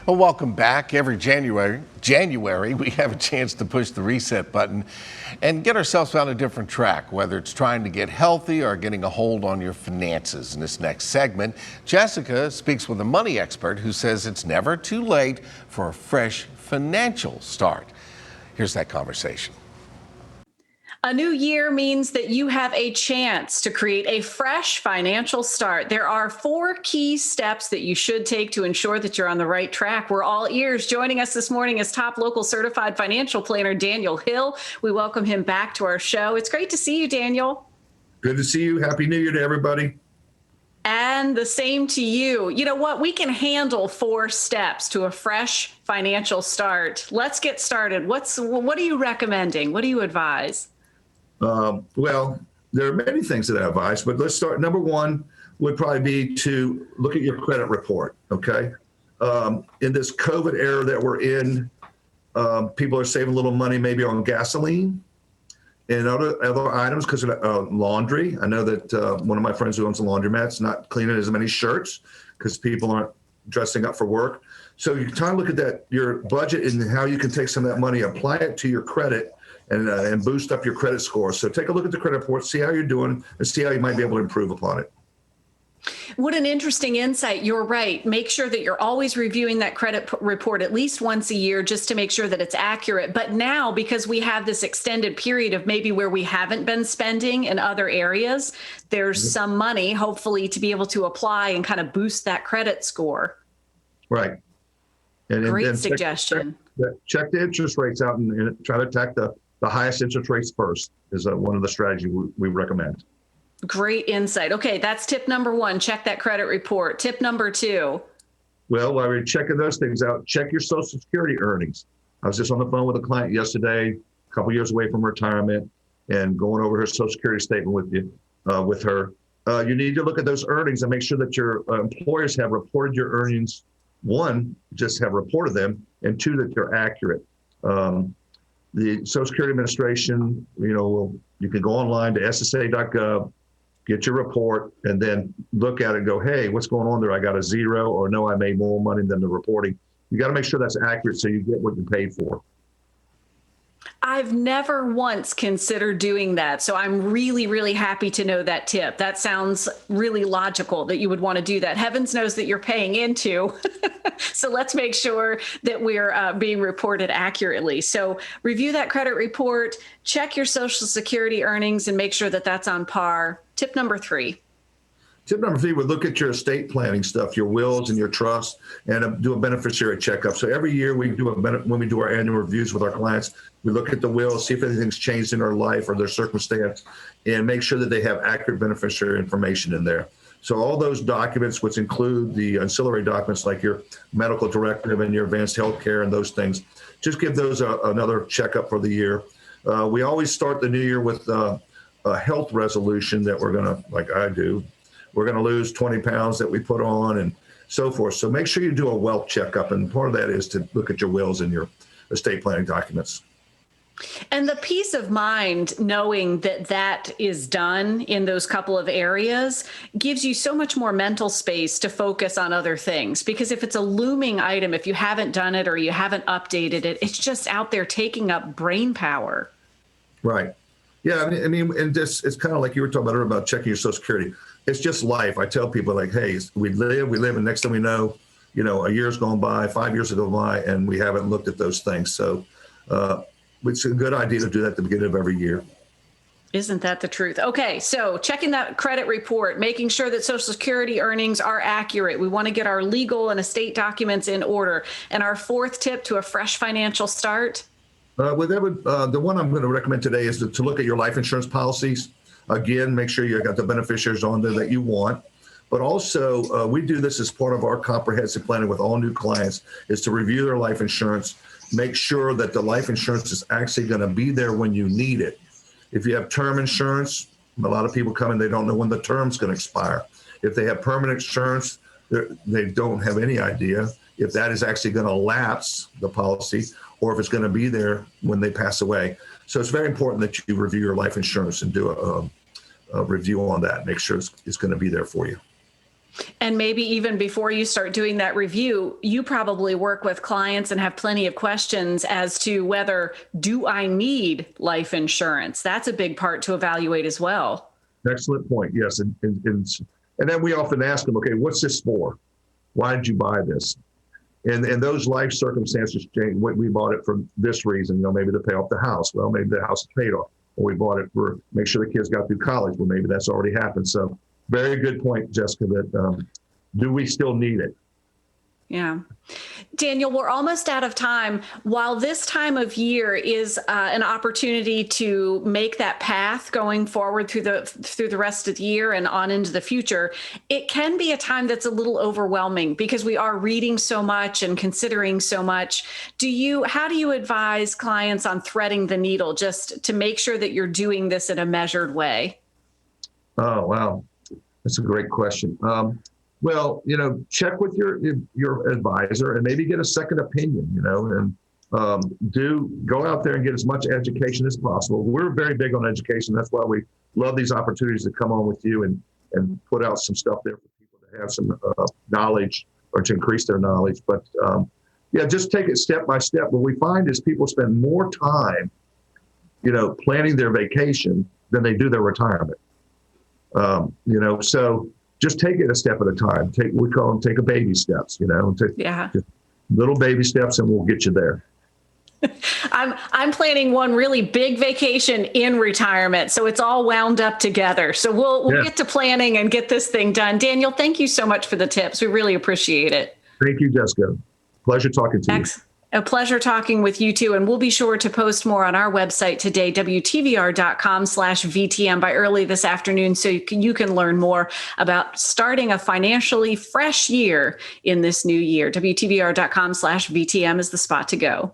Well, welcome back. Every January, we have a chance to push the reset button and get ourselves on a different track, whether it's trying to get healthy or getting a hold on your finances. In this next segment, Jessica speaks with a money expert who says it's never too late for a fresh financial start. Here's that conversation. A new year means that you have a chance to create a fresh financial start. There are 4 key steps that you should take to ensure that you're on the right track. We're all ears. Joining us this morning is top local certified financial planner Daniel Hill. We welcome him back to our show. It's great to see you, Daniel. Good to see you. Happy New Year to everybody. And the same to you. You know what? We can handle 4 steps to a fresh financial start. Let's get started. What are you recommending? What do you advise? Well, there are many things that I advise, but let's start. Number 1 would probably be to look at your credit report, okay? In this COVID era that we're in, people are saving a little money maybe on gasoline and other items because of laundry. I know that one of my friends who owns a laundromat's not cleaning as many shirts because people aren't dressing up for work. So you try to look at that, your budget, and how you can take some of that money, apply it to your credit, and boost up your credit score. So take a look at the credit report, see how you're doing, and see how you might be able to improve upon it. What an interesting insight. You're right. Make sure that you're always reviewing that credit report at least once a year just to make sure that it's accurate. But now, because we have this extended period of maybe where we haven't been spending in other areas, there's some money, hopefully, to be able to apply and kind of boost that credit score. Right. Great suggestion. Check the interest rates out and try to attack the highest interest rates first is one of the strategies we recommend. Great insight. Okay, that's tip number 1. Check that credit report. Tip number 2. Well, while you're checking those things out, check your Social Security earnings. I was just on the phone with a client yesterday, a couple years away from retirement, and going over her Social Security statement with her. You need to look at those earnings and make sure that your employers have reported your earnings. 1, just have reported them, and 2, that they're accurate. The Social Security Administration, you can go online to ssa.gov, get your report, and then look at it and go, hey, what's going on there? I got a 0, or no, I made more money than the reporting. You got to make sure that's accurate so you get what you paid for. I've never once considered doing that. So I'm really, really happy to know that tip. That sounds really logical that you would want to do that. Heavens knows that you're paying into. So let's make sure that we're being reported accurately. So review that credit report, check your Social Security earnings, and make sure that that's on par. Tip number 3. Tip number 3 would look at your estate planning stuff, your wills and your trusts, and do a beneficiary checkup. So every year when we do our annual reviews with our clients, we look at the wills, see if anything's changed in their life or their circumstance, and make sure that they have accurate beneficiary information in there. So all those documents, which include the ancillary documents like your medical directive and your advanced health care and those things, just give those another checkup for the year. We always start the new year with a health resolution that we're going to, like I do, we're going to lose 20 pounds that we put on and so forth. So make sure you do a wealth checkup. And part of that is to look at your wills and your estate planning documents. And the peace of mind knowing that that is done in those couple of areas gives you so much more mental space to focus on other things. Because if it's a looming item, if you haven't done it or you haven't updated it, it's just out there taking up brain power. Right. Yeah. I mean, and just, it's kind of like you were talking about earlier about checking your Social Security. It's just life. I tell people like, hey, we live, and next thing we know, a year's gone by, 5 years have gone by, and we haven't looked at those things. So it's a good idea to do that at the beginning of every year. Isn't that the truth? Okay, so checking that credit report, making sure that Social Security earnings are accurate. We want to get our legal and estate documents in order. And our 4th tip to a fresh financial start? The one I'm going to recommend today is to look at your life insurance policies. Again, make sure you got the beneficiaries on there that you want. But also, we do this as part of our comprehensive planning with all new clients, is to review their life insurance, make sure that the life insurance is actually going to be there when you need it. If you have term insurance, a lot of people come in, they don't know when the term's going to expire. If they have permanent insurance, they don't have any idea if that is actually going to lapse, the policy, or if it's going to be there when they pass away. So it's very important that you review your life insurance and do a review on that. Make sure it's going to be there for you. And maybe even before you start doing that review, you probably work with clients and have plenty of questions as to whether, do I need life insurance? That's a big part to evaluate as well. Excellent point. Yes. And then we often ask them, okay, what's this for? Why did you buy this? And those life circumstances change. We bought it for this reason, maybe to pay off the house. Well, maybe the house is paid off. Or we bought it for make sure the kids got through college. Well, maybe that's already happened. So very good point, Jessica, that do we still need it? Yeah. Daniel, we're almost out of time. While this time of year is an opportunity to make that path going forward through the rest of the year and on into the future, it can be a time that's a little overwhelming because we are reading so much and considering so much. How do you advise clients on threading the needle just to make sure that you're doing this in a measured way? Oh, wow. That's a great question. Well, check with your advisor and maybe get a second opinion, and go out there and get as much education as possible. We're very big on education. That's why we love these opportunities to come on with you and put out some stuff there for people to have some knowledge or to increase their knowledge. But just take it step by step. What we find is people spend more time, planning their vacation than they do their retirement. So just take it a step at a time. We call them take a baby steps, just little baby steps and we'll get you there. I'm planning one really big vacation in retirement. So it's all wound up together. So we'll get to planning and get this thing done. Daniel, thank you so much for the tips. We really appreciate it. Thank you, Jessica. Pleasure talking to you. A pleasure talking with you too. And we'll be sure to post more on our website today, WTVR.com/VTM by early this afternoon. So you can learn more about starting a financially fresh year in this new year. WTVR.com/VTM is the spot to go.